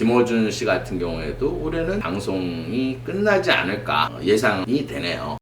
김어준 씨 같은 경우에도 올해는 방송이 끝나지 않을까 예상이 되네요.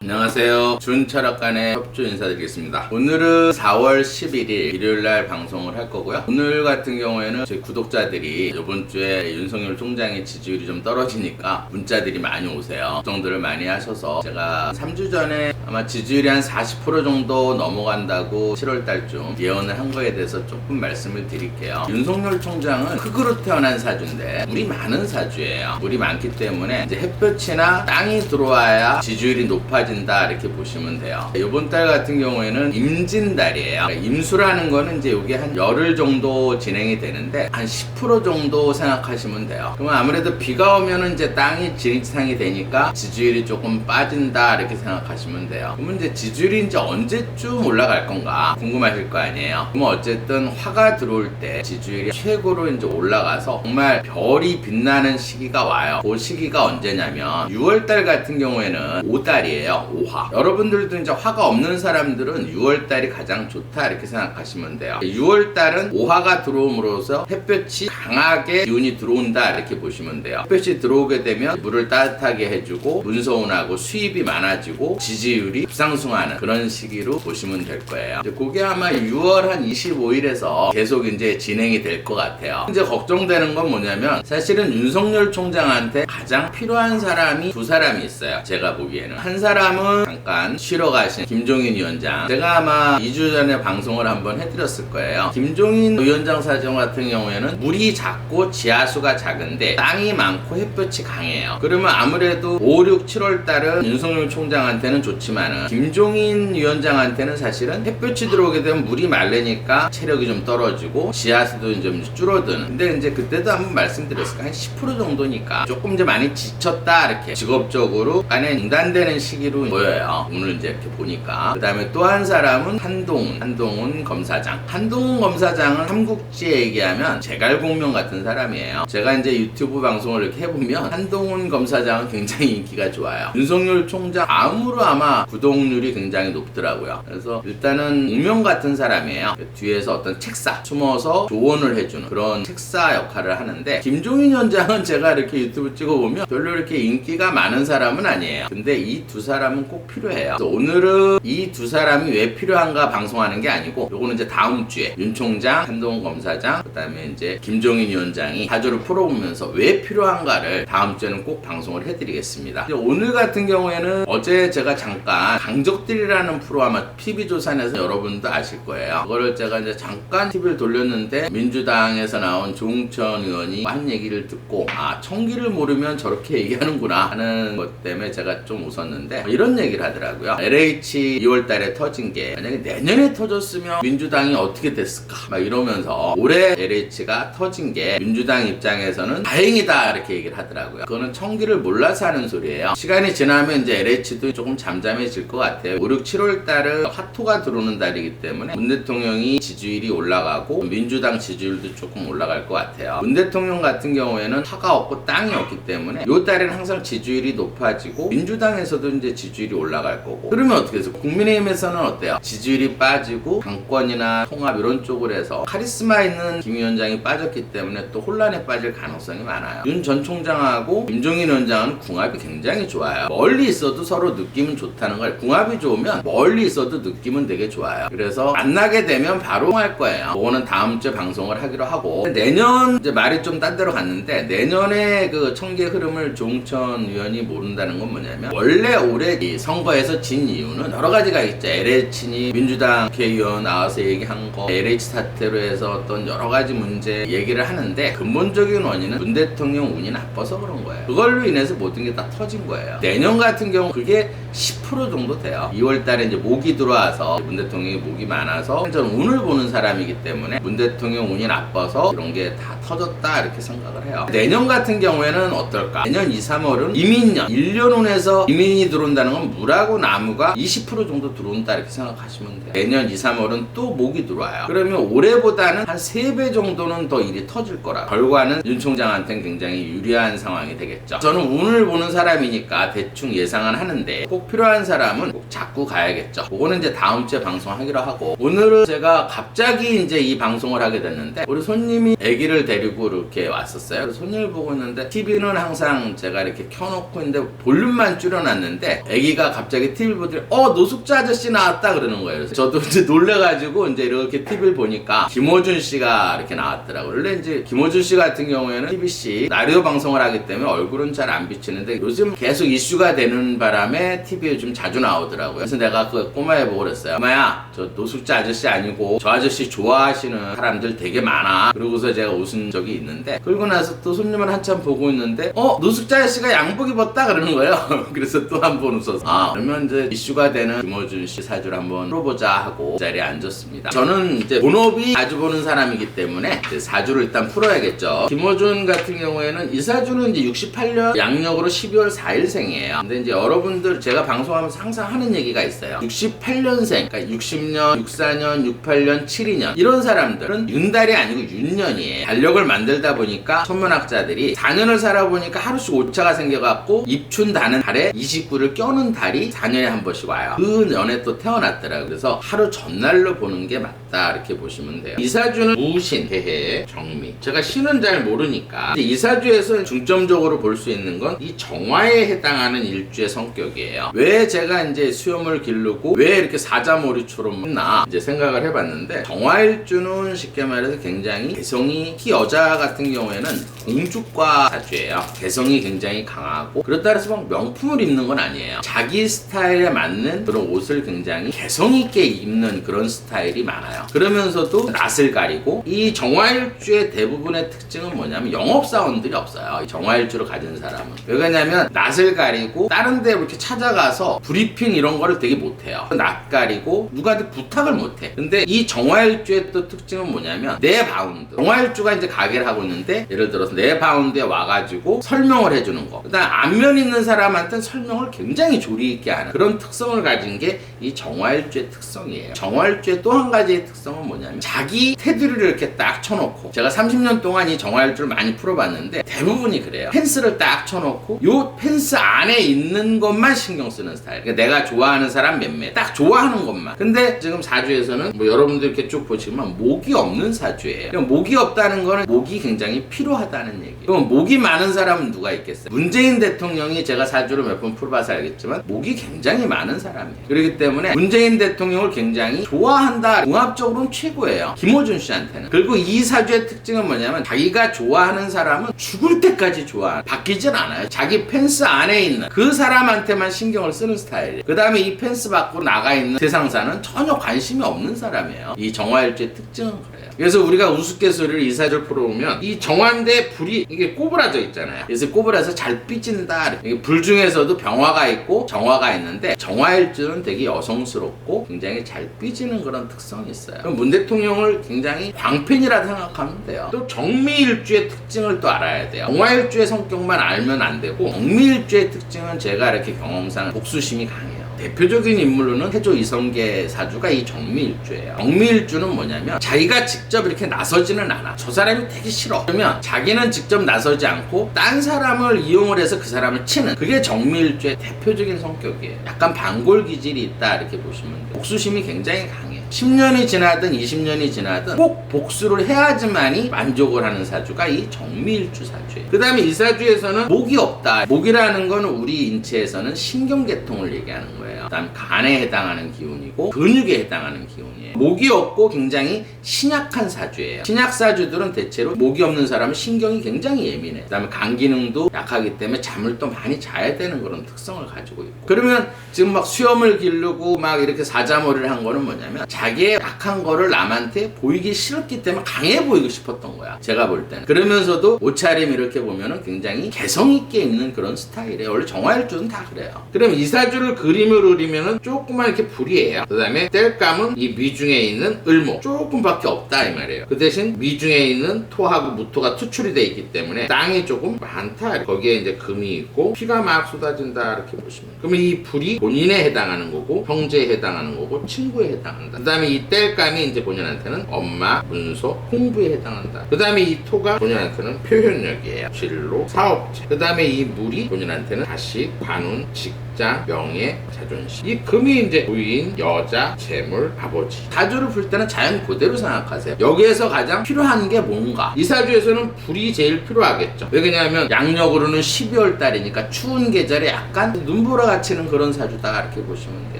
안녕하세요. 준철학관의 협조 인사드리겠습니다. 오늘은 4월 11일 일요일날 방송을 할 거고요. 오늘 같은 경우에는 저희 구독자들이 이번 주에 윤석열 총장의 지지율이 좀 떨어지니까 문자들이 많이 오세요. 걱정들을 많이 하셔서 제가 3주 전에 아마 지지율이 한 40% 정도 넘어간다고 7월 달쯤 예언을 한 거에 대해서 조금 말씀을 드릴게요. 윤석열 총장은 흙으로 태어난 사주인데 물이 많은 사주예요. 물이 많기 때문에 이제 햇볕이나 땅이 들어와야 지지율이 높아진다 이렇게 보시면 돼요. 이번 달 같은 경우에는 임진달이에요. 그러니까 임수라는 거는 이제 이게 한 열흘 정도 진행이 되는데 한 10% 정도 생각하시면 돼요. 그러면 아무래도 비가 오면은 이제 땅이 진입상이 되니까 지지율이 조금 빠진다 이렇게 생각하시면 돼요. 그러면 이제 지지율이 이제 언제쯤 올라갈 건가 궁금하실 거 아니에요. 그러면 어쨌든 화가 들어올 때 지지율이 최고로 이제 올라가서 정말 별이 빛나는 시기가 와요. 그 시기가 언제냐면 6월달 같은 경우에는 5달이에요. 5화. 여러분들도 이제 화가 없는 사람들은 6월달이 가장 좋다 이렇게 생각하시면 돼요. 6월달은 5화가 들어옴으로써 햇볕이 강하게 기운이 들어온다 이렇게 보시면 돼요. 햇볕이 들어오게 되면 물을 따뜻하게 해주고 문서운하고 수입이 많아지고 지지율이 급상승하는 그런 시기로 보시면 될 거예요. 이제 그게 아마 6월 한 25일에서 계속 이제 진행이 될 것 같아요. 이제 걱정되는 건 뭐냐면 사실은 윤석열 총장한테 가장 필요한 사람이 두 사람이 있어요. 제가 보기에는 한 사람은 잠깐 쉬러 가신 김종인 위원장. 제가 아마 2주 전에 방송을 한번 해드렸을 거예요. 김종인 위원장 사정 같은 경우에는 물이 작고 지하수가 작은데 땅이 많고 햇볕이 강해요. 그러면 아무래도 5, 6, 7월 달은 윤석열 총장한테는 좋지만은 김종인 위원장한테는 사실은 햇볕이 들어오게 되면 물이 마르니까 체력이 좀 떨어지고 지하수도 좀 줄어드는. 근데 이제 그때도 한번 말씀드렸을까 한 10% 정도니까 조금 이제 많이 지쳤다 이렇게 직업적으로 안에 중단되는 시기로 보여요. 오늘 이제 이렇게 보니까. 그 다음에 또 한 사람은 한동훈 검사장. 한동훈 검사장은 삼국지에 얘기하면 제갈공명 같은 사람이에요. 제가 이제 유튜브 방송을 이렇게 해보면 한동훈 검사장은 굉장히 인기가 좋아요. 윤석열 총장 다음으로 아마 구독률이 굉장히 높더라고요. 그래서 일단은 우명 같은 사람이에요. 뒤에서 어떤 책사 숨어서 조언을 해주는 그런 책사 역할을 하는데 김종인 위원장은 제가 이렇게 유튜브 찍어보면 별로 이렇게 인기가 많은 사람은 아니에요. 근데 이 두 사람은 꼭 필요해요. 그래서 오늘은 이 두 사람이 왜 필요한가 방송하는 게 아니고 요거는 이제 다음 주에 윤 총장, 한동훈 검사장, 그 다음에 이제 김종인 위원장이 사주를 풀어보면서 왜 필요한가를 다음 주에는 꼭 방송을 해드리겠습니다. 오늘 같은 경우에는 어제 제가 잠깐 강적들이라는 프로 아마 TV조선에서 여러분도 아실 거예요. 그거를 제가 이제 잠깐 TV를 돌렸는데 민주당에서 나온 조응천 의원이 한 얘기를 듣고 아 청기를 모르면 저렇게 얘기하는구나 하는 것 때문에 제가 좀 웃었는데 이런 얘기를 하더라고요. LH 2월달에 터진 게 만약에 내년에 터졌으면 민주당이 어떻게 됐을까 막 이러면서 올해 LH가 터진 게 민주당 입장에서는 다행이다 이렇게 얘기를 하더라고요. 그거는 청기를 몰라서 하는 소리예요. 시간이 지나면 이제 LH도 조금 잠잠해질 것 같아요. 5, 6, 7월달은 화토가 들어오는 달이기 때문에 문 대통령이 지지율이 올라가고 민주당 지지율도 조금 올라갈 것 같아요. 문 대통령 같은 경우에는 화가 없고 땅이 없기 때문에 요 달에는 항상 지지율이 높아지고 민주당에서도 이제 지지율이 올라갈 거고. 그러면 어떻게 해서 국민의힘에서는 어때요? 지지율이 빠지고 당권이나 통합 이런 쪽으로 해서 카리스마 있는 김 위원장이 빠졌기 때문에 또 혼란에 빠질 가능성이 많아요. 윤 전 총장하고 김종인 위원장은 궁합이 굉장히 좋아요. 멀리 있어도 서로 느낌은 좋다는 걸. 궁합이 좋으면 멀리 있어도 느낌은 되게 좋아요. 그래서 만나게 되면 바로 할 거예요. 그거는 다음 주에 방송을 하기로 하고 내년 이제 말이 좀 딴 데로 갔는데 내년에 그 청기의 흐름을 조응천 의원이 모른다는 건 뭐냐면 원래 올해 이 선거에서 진 이유는 여러 가지가 있죠. LH니 민주당 국회의원 나와서 얘기한 거 LH 사태로 해서 어떤 여러 가지 문제 얘기를 하는데 근본적인 원인은 문 대통령 운이 나빠서 그런 거예요. 그걸로 인해서 모든 게 다 터진 거예요. 내년 같은 경우 그게 10% 정도 돼요. 2월 달에 이제 목이 들어와서 문 대통령이 목이 많아서 저는 운을 보는 사람이기 때문에 문 대통령 운이 나빠서 이런 게 다 터졌다 이렇게 생각을 해요. 내년 같은 경우에는 어떨까? 내년 2, 3월은 이민년 1년 운에서 이민이 들어온다는 들어온다는 건 물하고 나무가 20% 정도 들어온다 이렇게 생각하시면 돼요. 내년 2, 3월은 또 목이 들어와요. 그러면 올해보다는 한 3배 정도는 더 일이 터질 거라. 결과는 윤 총장한테는 굉장히 유리한 상황이 되겠죠. 저는 운을 보는 사람이니까 대충 예상은 하는데 꼭 필요한 사람은 꼭 잡고 가야겠죠. 그거는 이제 다음 주에 방송하기로 하고, 오늘은 제가 갑자기 이제 이 방송을 하게 됐는데 우리 손님이 아기를 데리고 이렇게 왔었어요. 그래서 손님을 보고 있는데 TV는 항상 제가 이렇게 켜놓고 있는데 볼륨만 줄여놨는데 아기가 갑자기 TV 보더니 노숙자 아저씨 나왔다 그러는 거예요. 그래서 저도 이제 놀래가지고 이제 이렇게 TV를 보니까 김호준 씨가 이렇게 나왔더라고요. 원래 이제 김호준 씨 같은 경우에는 TBC 라디오 방송을 하기 때문에 얼굴은 잘 안 비치는데 요즘 계속 이슈가 되는 바람에 TV에 좀 자주 나오더라고요. 그래서 내가 그 꼬마에 보고 그랬어요. 꼬마야, 저 노숙자 아저씨 아니고 저 아저씨 좋아하시는 사람들 되게 많아. 그러고서 제가 웃은 적이 있는데, 그러고 나서 또 손님을 한참 보고 있는데 노숙자 아저씨가 양복 입었다 그러는 거예요. 그래서 또 한 번 웃어서 그러면 이제 이슈가 되는 김호준 씨 사주를 한번 풀어보자 하고 그 자리에 앉았습니다. 저는 이제 본업이 자주 보는 사람이기 때문에 이제 사주를 일단 풀어야겠죠. 김호준 같은 경우에는 이 사주는 이제 68년 양력으로 12월 4일생이에요. 근데 이제 여러분들 제가 방송하면서 항상 하는 얘기가 있어요. 68년생, 그러니까 60년, 64년, 68년, 72년 이런 사람들은 윤달이 아니고 윤년이에요. 달력을 만들다 보니까 천문학자들이 4년을 살아보니까 하루씩 오차가 생겨갖고 입춘다는 달에 29를 껴는 달이 4년에 한 번씩 와요. 그 년에 또 태어났더라고요. 그래서 하루 전날로 보는 게 맞다 이렇게 보시면 돼요. 이 사주는 무신, 개해, 정미. 제가 신은 잘 모르니까 이 사주에서 중점적으로 볼 수 있는 건 이 정화에 해당하는 일주의 성격이에요. 왜 제가 이제 수염을 기르고 왜 이렇게 사자머리처럼 했나 이제 생각을 해봤는데, 정화일주는 쉽게 말해서 굉장히 개성이, 특히 여자 같은 경우에는 공주과 사주예요. 개성이 굉장히 강하고 그렇다 해서 막 명품을 입는 건 아니에요. 자기 스타일에 맞는 그런 옷을 굉장히 개성 있게 입는 그런 스타일이 많아요. 그러면서도 낯을 가리고, 이 정화일주의 대부분의 특징은 뭐냐면 영업사원들이 없어요. 이 정화일주를 가진 사람은. 왜 그러냐면 낯을 가리고 다른 데 이렇게 찾아가서 브리핑 이런 거를 되게 못해요. 낯 가리고 누구한테 부탁을 못해. 근데 이 정화일주의 또 특징은 뭐냐면 내 바운드. 정화일주가 이제 가게를 하고 있는데 예를 들어서 내 바운드에 와가지고 설명을 해주는 거. 그다음 안면 있는 사람한테는 설명을 굉장히 조리 있게 하는 그런 특성을 가진 게 이 정화일주의 특성이에요. 정화일주의 또 한 가지의 특성은 뭐냐면 자기 테두리를 이렇게 딱 쳐놓고, 제가 30년 동안 이 정화일주를 많이 풀어봤는데 대부분이 그래요. 펜스를 딱 쳐놓고 요 펜스 안에 있는 것만 신경 쓰는 스타일. 그러니까 내가 좋아하는 사람 몇몇 딱 좋아하는 것만. 근데 지금 사주에서는 뭐 여러분들 이렇게 쭉 보시면 목이 없는 사주예요. 그럼 목이 없다는 거는 목이 굉장히 필요하다는 얘기예요. 그럼 목이 많은 사람은 누가 있겠어요? 문재인 대통령이, 제가 사주를 몇 번 풀어봐서 알겠지만 목이 굉장히 많은 사람이에요. 그렇기 때문에 문재인 대통령을 굉장히 좋아한다. 종합적으로는 최고예요. 김호준 씨한테는. 그리고 이 사주의 특징은 뭐냐면 자기가 좋아하는 사람은 죽을 때까지 좋아해요. 바뀌진 않아요. 자기 펜스 안에 있는 그 사람한테만 신경을 쓰는 스타일이에요. 그 다음에 이 펜스 밖으로 나가 있는 세상사는 전혀 관심이 없는 사람이에요. 이 정화일주의 특징은 그래요. 그래서 우리가 우스갯소리를 이 사주를 풀어보면 이 정화인데 불이 이게 꼬부라져 있잖아요. 그래서 꼬부라서 잘 삐진다. 이게 불 중에서도 병화가 있고 정화가 있는데, 정화일주는 되게 여성스럽고 굉장히 잘 삐지는 그런 특성이 있어요. 그럼 문 대통령을 굉장히 광팬이라 생각하면 돼요. 또 정미일주의 특징을 또 알아야 돼요. 정화일주의 성격만 알면 안 되고, 정미일주의 특징은 제가 이렇게 경험상 복수심이 강해요. 대표적인 인물로는 태조 이성계 사주가 이 정미일주예요. 정미일주는 뭐냐면 자기가 직접 이렇게 나서지는 않아. 저 사람이 되게 싫어. 그러면 자기는 직접 나서지 않고 딴 사람을 이용을 해서 그 사람을 치는, 그게 정미일주의 대표적인 성격이에요. 약간 반골 기질이 있다 이렇게 보시면 돼요. 복수심이 굉장히 강해요. 10년이 지나든 20년이 지나든 꼭 복수를 해야지만이 만족을 하는 사주가 이 정미일주 사주예요. 그 다음에 이 사주에서는 목이 없다. 목이라는 거는 우리 인체에서는 신경계통을 얘기하는 거예요. 그 다음 간에 해당하는 기운이고 근육에 해당하는 기운이에요. 목이 없고 굉장히 신약한 사주예요. 신약 사주들은 대체로 목이 없는 사람은 신경이 굉장히 예민해요. 그 다음에 간 기능도 약하기 때문에 잠을 또 많이 자야 되는 그런 특성을 가지고 있고, 그러면 지금 막 수염을 기르고 막 이렇게 사자머리를 한 거는 뭐냐면 자기의 약한 거를 남한테 보이기 싫었기 때문에 강해 보이고 싶었던 거야. 제가 볼 때는. 그러면서도 옷차림 이렇게 보면은 굉장히 개성 있게 입는 그런 스타일이에요. 원래 정화일주는 다 그래요. 그럼 이 사주를 그림으로 그리면은 조금만 이렇게 불이에요. 그 다음에 뗄감은 이 미중에 있는 을목 조금밖에 없다 이 말이에요. 그 대신 미중에 있는 토하고 무토가 투출이 돼 있기 때문에 땅이 조금 많다. 거기에 이제 금이 있고 피가 막 쏟아진다 이렇게 보시면. 그러면 이 불이 본인에 해당하는 거고 형제에 해당하는 거고 친구에 해당한다. 그 다음에 이 뗄감이 이제 본인한테는 엄마, 문서, 홍부에 해당한다. 그 다음에 이 토가 본인한테는 표현력이에요. 진로, 사업체. 그 다음에 이 물이 본인한테는 다시 관운, 직장, 명예, 자존심. 이 금이 이제 부인, 여자, 재물, 아버지. 사주를 풀 때는 자연 그대로 생각하세요. 여기에서 가장 필요한 게 뭔가. 이 사주에서는 불이 제일 필요하겠죠. 왜 그러냐면 양력으로는 12월 달이니까 추운 계절에 약간 눈보라 갇히는 그런 사주다 이렇게 보시면 돼요.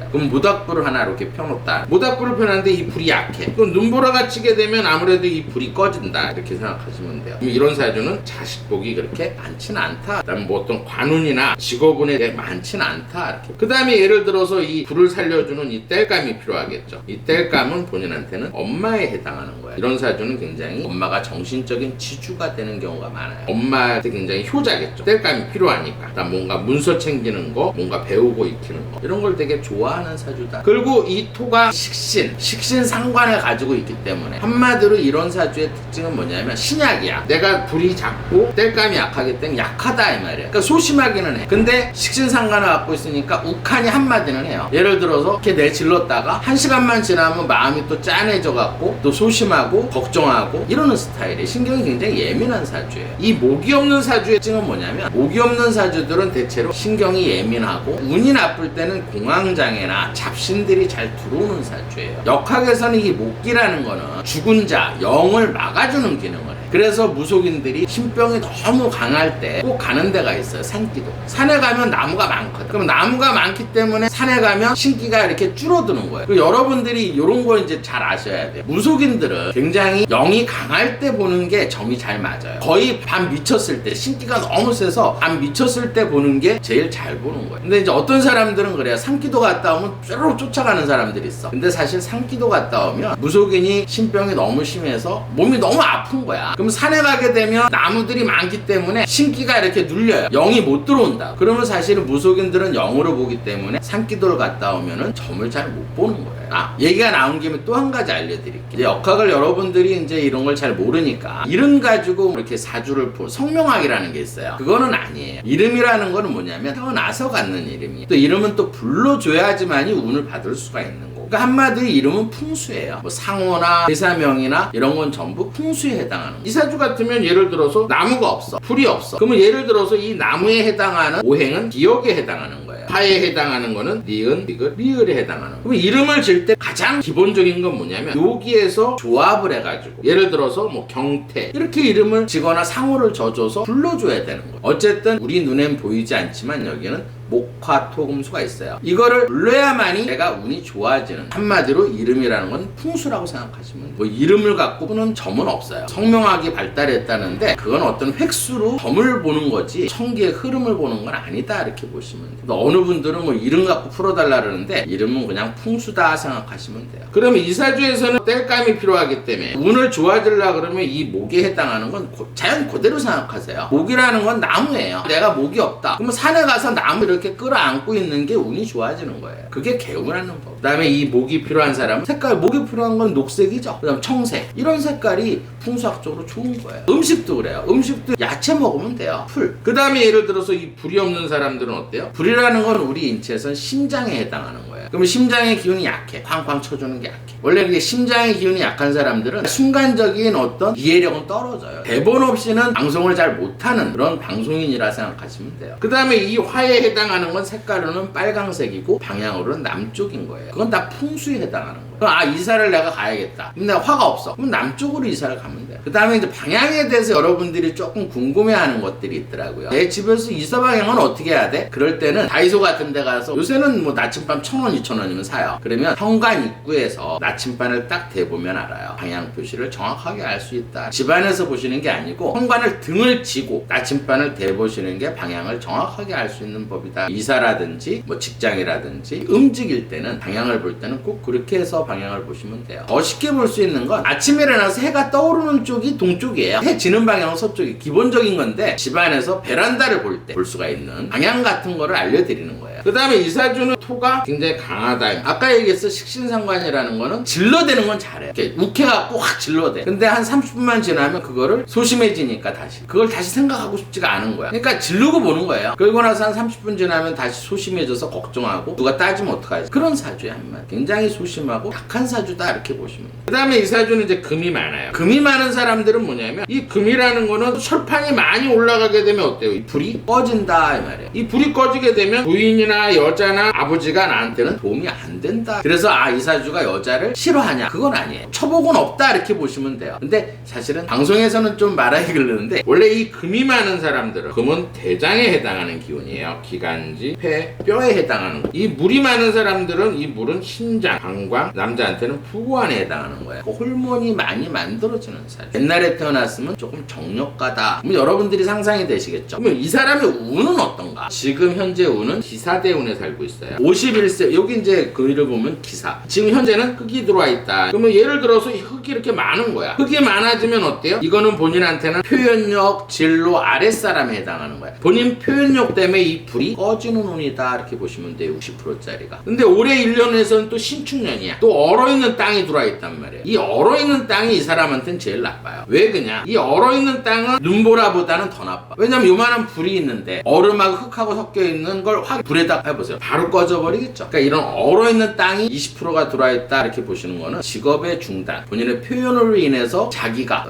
그럼 모닥불을 하나 이렇게 펴놓다. 모닥불을 펴놨는데 이 불이 약해. 그럼 눈보라 갇히게 되면 아무래도 이 불이 꺼진다 이렇게 생각하시면 돼요. 그럼 이런 사주는 자식복이 그렇게 많지는 않다. 그다음에 뭐 어떤 관운이나 직업운에 대해 많지는 않다 이렇게. 그 다음에 예를 들어서 이 불을 살려주는 이 뗄감이 필요하겠죠. 이 뗄감은 본인한테는 엄마에 해당하는 거예요. 이런 사주는 굉장히 엄마가 정신적인 지주가 되는 경우가 많아요. 엄마한테 굉장히 효자겠죠. 뗄감이 필요하니까. 그다음 뭔가 문서 챙기는 거, 뭔가 배우고 익히는 거 이런 걸 되게 좋아하는 사주다. 그리고 이 토가 식신 상관을 가지고 있기 때문에 한마디로 이런 사주의 특징은 뭐냐면 신약이야. 내가 불이 작고 뗄감이 약하기 때문에 약하다 이 말이에요. 그러니까 소심하기는 해. 근데 식신 상관을 갖고 있으니까 욱하니 한마디는 해요. 예를 들어서 이렇게 내질렀다가 1시간만 지나면 마음이 또 짠해져 갖고 또 소심하고 걱정하고 이러는 스타일이에요. 신경이 굉장히 예민한 사주예요. 이 목이 없는 사주의 특징은 뭐냐면 목이 없는 사주들은 대체로 신경이 예민하고 운이 나쁠 때는 공황장애나 잡신들이 잘 들어오는 사주예요. 역학에서는 이 목기라는 거는 죽은 자, 영을 막아주는 기능을 해요. 그래서 무속인들이 신병이 너무 강할 때 꼭 가는 데가 있어요. 산기도. 산에 가면 나무가 많거든. 그럼 나무가 많기 때문에 산에 가면 신기가 이렇게 줄어드는 거예요. 그리고 여러분들이 이런 거 이제 잘 아셔야 돼요. 무속인들은 굉장히 영이 강할 때 보는 게 점이 잘 맞아요. 거의 밤 미쳤을 때 신기가 너무 세서 밤 미쳤을 때 보는 게 제일 잘 보는 거예요. 근데 이제 어떤 사람들은 그래요. 산기도 갔다 오면 뾰로로 쫓아가는 사람들이 있어. 근데 사실 산기도 갔다 오면 무속인이 신병이 너무 심해서 몸이 너무 아픈 거야. 그럼 산에 가게 되면 나무들이 많기 때문에 신기가 이렇게 눌려요. 영이 못 들어온다. 그러면 사실은 무속인들은 영으로 보기 때문에 산기도를 갔다 오면은 점을 잘 못 보는 거예요. 얘기가 나온 김에 또 한 가지 알려드릴게요. 역학을 여러분들이 이제 이런 걸 잘 모르니까 이름 가지고 이렇게 사주를 성명학이라는 게 있어요. 그거는 아니에요. 이름이라는 거는 뭐냐면 태어나서 갖는 이름이에요. 또 이름은 또 불러줘야지만이 운을 받을 수가 있는 거고. 그러니까 한마디로 이름은 풍수예요. 뭐 상호나 회사명이나 이런 건 전부 풍수에 해당하는 거예요. 이 사주 같으면 예를 들어서 나무가 없어. 풀이 없어. 그러면 예를 들어서 이 나무에 해당하는 오행은 기역에 해당하는 거예요. 화에 해당하는 거는 니은, 디귿, 리을에 해당하는 거예요. 그럼 이름을 질 때 가장 기본적인 건 뭐냐면 여기에서 조합을 해가지고 예를 들어서 뭐 경태 이렇게 이름을 지거나 상호를 져줘서 불러줘야 되는 거예요. 어쨌든 우리 눈엔 보이지 않지만 여기는 목화토금수가 있어요. 이거를 불러야만이 내가 운이 좋아지는, 한마디로 이름이라는 건 풍수라고 생각하시면 돼요. 뭐 이름을 갖고 보는 점은 없어요. 성명학이 발달했다는데 그건 어떤 획수로 점을 보는 거지 천기의 흐름을 보는 건 아니다 이렇게 보시면 돼요. 어느 분들은 뭐 이름 갖고 풀어달라 그러는데 이름은 그냥 풍수다 생각하시면 돼요. 그러면 이 사주에서는 뗄감이 필요하기 때문에 운을 좋아지려고 그러면 이 목에 해당하는 건 자연 그대로 생각하세요. 목이라는 건 나무예요. 내가 목이 없다. 그러면 산에 가서 나무 이렇게 끌어안고 있는 게 운이 좋아지는 거예요. 그게 개운하는 법. 그 다음에 이 목이 필요한 사람은 목이 필요한 건 녹색이죠. 그 다음 청색. 이런 색깔이 풍수학적으로 좋은 거예요. 음식도 그래요. 음식도 야채 먹으면 돼요. 풀. 그 다음에 예를 들어서 이 불이 없는 사람들은 어때요? 불이라는 건 우리 인체에선 심장에 해당하는 거예요. 그러면 심장의 기운이 약해. 쾅쾅 쳐주는 게 약해. 원래 이게 심장의 기운이 약한 사람들은 순간적인 어떤 이해력은 떨어져요. 대본 없이는 방송을 잘 못하는 그런 방송인이라 생각하시면 돼요. 그 다음에 이 화에 해당하는 건 색깔로는 빨강색이고 방향으로는 남쪽인 거예요. 그건 다 풍수에 해당하는 거예요. 그럼 이사를 내가 가야겠다. 근데 화가 없어. 그럼 남쪽으로 이사를 가면 돼요. 그 다음에 이제 방향에 대해서 여러분들이 조금 궁금해하는 것들이 있더라고요. 내 집에서 이사 방향은 어떻게 해야 돼? 그럴 때는 다이소 같은 데 가서 요새는 뭐 나침반 1,000원, 2,000원이면 사요. 그러면 현관 입구에서 나침반을 딱 대보면 알아요. 방향 표시를 정확하게 알 수 있다. 집안에서 보시는 게 아니고 현관을 등을 지고 나침반을 대보시는 게 방향을 정확하게 알 수 있는 법이다. 이사라든지 뭐 직장이라든지 움직일 때는 방향을 볼 때는 꼭 그렇게 해서 방향을 보시면 돼요. 더 쉽게 볼 수 있는 건 아침에 일어나서 해가 떠오르는 쪽이 동쪽이에요. 해 지는 방향은 서쪽이 기본적인 건데 집안에서 베란다를 볼 때 볼 수가 있는 방향 같은 거를 알려드리는 거예요. 그 다음에 이사주는 토가 굉장히 강하다. 아까 얘기했어 식신상관이라는 거는 질러대는 건 잘해. 이렇게 욱해갖고 확 질러대. 근데 한 30분만 지나면 그거를 소심해지니까 다시 그걸 다시 생각하고 싶지가 않은 거야. 그러니까 질르고 보는 거예요. 그러고 나서 한 30분 지나면 다시 소심해져서 걱정하고 누가 따지면 어떡하지. 그런 사주야 한마디. 굉장히 소심하고 약한 사주다 이렇게 보시면 돼요. 그 다음에 이 사주는 이제 금이 많아요. 금이 많은 사람들은 뭐냐면 이 금이라는 거는 철판이 많이 올라가게 되면 어때요? 이 불이 꺼진다 이 말이에요. 이 불이 꺼지게 되면 부인이나 여자나 아버지가 나한테는 도움이 안 된다. 그래서 이 사주가 여자를 싫어하냐? 그건 아니에요. 처복은 없다 이렇게 보시면 돼요. 근데 사실은 방송에서는 좀 말하기 그러는데 원래 이 금이 많은 사람들은 금은 대장에 해당하는 기운이에요. 기관지, 폐, 뼈에 해당하는 거. 이 물이 많은 사람들은 이 물은 심장, 방광, 남자한테는 부부안에 해당하는 거예요. 그 호르몬이 많이 만들어지는 사주. 옛날에 태어났으면 조금 정력가다. 그럼 여러분들이 상상이 되시겠죠? 그러면 이 사람의 운은 어떤가? 지금 현재 운은 기사대운에 살고 있어요. 51세 여기 이제 글을 보면 기사. 지금 현재는 흙이 들어와 있다. 그러면 예를 들어서 이 흙이 이렇게 많은 거야. 흙이 많아지면 어때요? 이거는 본인한테는 표현력, 진로, 아랫사람에 해당하는 거야. 본인 표현력 때문에 이 불이 꺼지는 운이다 이렇게 보시면 돼요. 60%짜리가. 근데 올해 1년에서는 또 신축년이야. 또 얼어있는 땅이 들어와 있단 말이에요. 이 얼어있는 땅이 이 사람한테는 제일 나빠요. 왜 그냥? 이 얼어있는 땅은 눈보라보다는 더 나빠. 왜냐면 요만한 불이 있는데 얼음하고 흙하고 섞여 있는 걸 확 불에다 해보세요. 바로 꺼져버리겠죠. 그러니까 이런 얼어있는 땅이 20%가 들어와 있다 이렇게 보시는 거는 직업의 중단, 본인의 표현으로 인해서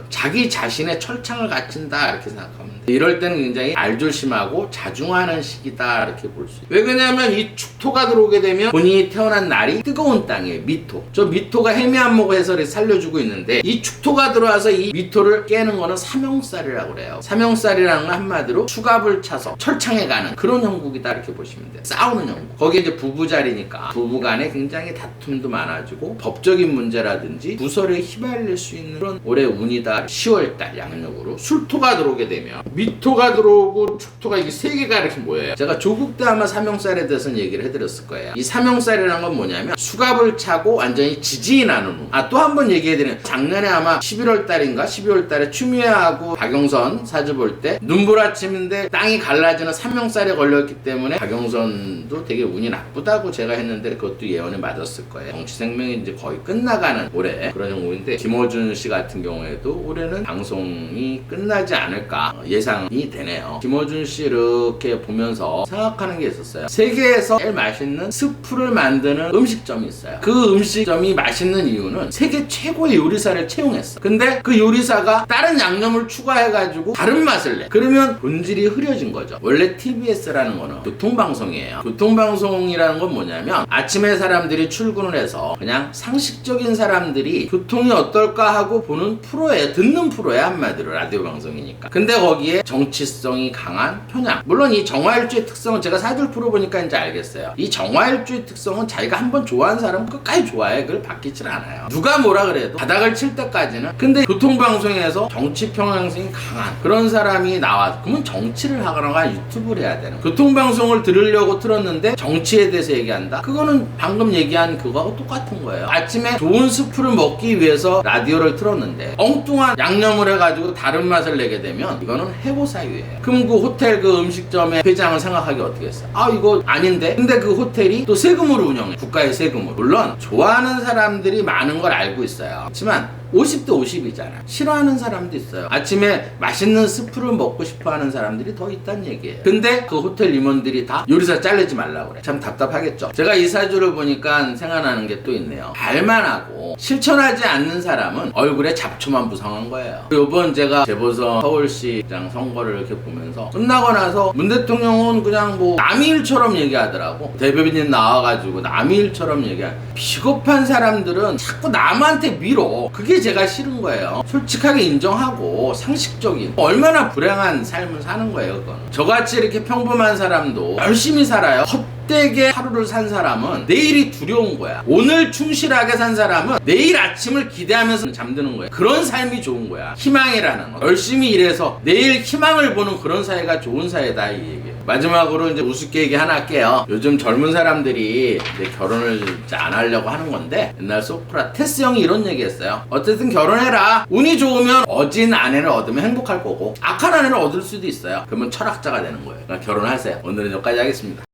자기 자신의 철창을 갖춘다 이렇게 생각하면 돼요. 이럴 때는 굉장히 알조심하고 자중하는 시기다 이렇게 볼 수 있어요. 왜 그러냐면 이 축토가 들어오게 되면 본인이 태어난 날이 뜨거운 땅이에요. 미토. 저 미토가 해미안목 해설이 살려주고 있는데 이 축토가 들어와서 이 미토를 깨는 거는 삼형살이라고 그래요. 삼형살이라는 건 한마디로 수갑을 차서 철창에 가는 그런 형국이다 이렇게 보시면 돼요. 싸우는 형국. 거기에 이제 부부 자리니까 부부간에 굉장히 다툼도 많아지고 법적인 문제라든지 부설에 휘말릴 수 있는 그런 올해 운이다. 10월달 양력으로 술토가 들어오게 되면 미토가 들어오고 축토가 이게 세 개가 이렇게 모여요. 제가 조국 때 아마 삼형살에 대해서는 얘기를 해드렸을 거예요. 이 삼형살이라는 건 뭐냐면 수갑을 차고 완전히 지진이 나는 운. 또 한 번 얘기해드리는 작년에 아마 11월 달인가 12월 달에 추미애하고 박영선 사주 볼 때 눈보라침인데 땅이 갈라지는 삼형살에 걸렸기 때문에 박영선도 되게 운이 나쁘다고 제가 했는데 그것도 예언에 맞았을 거예요. 정치 생명이 이제 거의 끝나가는 올해 그런 형국인데 김어준 씨 같은 경우에도 올해는 방송이 끝나지 않을까 예상이 되네요. 김어준 씨 이렇게 보면서 생각하는 게 있었어요. 세계에서 제일 맛있는 스프를 만드는 음식점이 있어요. 그 음식점이 맛있는 이유는 세계 최고의 요리사를 채용했어. 근데 그 요리사가 다른 양념을 추가해가지고 다른 맛을 내. 그러면 본질이 흐려진 거죠. 원래 TBS라는 거는 교통방송이에요. 교통방송이라는 건 뭐냐면 아침에 사람들이 출근을 해서 그냥 상식적인 사람들이 교통이 어떨까 하고 보는 프로예요. 듣는 프로예요. 한마디로 라디오 방송이니까. 근데 거기에 정치성이 강한 편향. 물론 이 정화일주의 특성은 제가 사주를 풀어보니까 이제 알겠어요. 이 정화일주의 특성은 자기가 한번 좋아하는 사람은 끝까지 좋아해. 그걸 바뀌질 않아요. 누가 뭐라 그래도 바닥을 칠 때까지는. 근데 교통방송에서 정치 평양성이 강한 그런 사람이 나와서 그러면 정치를 하거나 유튜브를 해야 되는. 교통방송을 들으려고 틀었는데 정치에 대해서 얘기한다? 그거는 방금 얘기한 그거하고 똑같은 거예요. 아침에 좋은 스프를 먹기 위해서 라디오를 틀었는데 엉뚱한 양념을 해가지고 다른 맛을 내게 되면 이거는 해고사유예요. 그럼 그 호텔 그 음식점의 회장을 생각하기 어떻게 했어? 이거 아닌데? 근데 그 호텔이 또 세금으로 운영해. 국가의 세금으로. 물론 좋아하는 사람들이 많은 걸 알고 있어요. 하지만 50대 50이잖아. 싫어하는 사람도 있어요. 아침에 맛있는 스프를 먹고 싶어 하는 사람들이 더 있다는 얘기예요. 근데 그 호텔 임원들이 다 요리사 잘리지 말라고 그래. 참 답답하겠죠. 제가 이 사주를 보니까 생각나는 게 또 있네요. 발만 하고 실천하지 않는 사람은 얼굴에 잡초만 부상한 거예요. 요번 제가 재보선 서울시장 선거를 이렇게 보면서 끝나고 나서 문 대통령은 그냥 뭐 남의 일처럼 얘기하더라고. 대변인 나와가지고 남의 일처럼 얘기하. 비겁한 사람들은 자꾸 남한테 밀어. 그게 제가 싫은 거예요. 솔직하게 인정하고 상식적인 얼마나 불행한 삶을 사는 거예요. 그건 저같이 이렇게 평범한 사람도 열심히 살아요. 헛되게 하루를 산 사람은 내일이 두려운 거야. 오늘 충실하게 산 사람은 내일 아침을 기대하면서 잠드는 거야. 그런 삶이 좋은 거야. 희망이라는 거. 열심히 일해서 내일 희망을 보는 그런 사회가 좋은 사회다, 이 얘기. 마지막으로 이제 우습게 얘기 하나 할게요. 요즘 젊은 사람들이 이제 결혼을 이제 안 하려고 하는 건데, 옛날 소크라테스 형이 이런 얘기 했어요. 어쨌든 결혼해라. 운이 좋으면 어진 아내를 얻으면 행복할 거고, 악한 아내를 얻을 수도 있어요. 그러면 철학자가 되는 거예요. 그러니까 결혼하세요. 오늘은 여기까지 하겠습니다.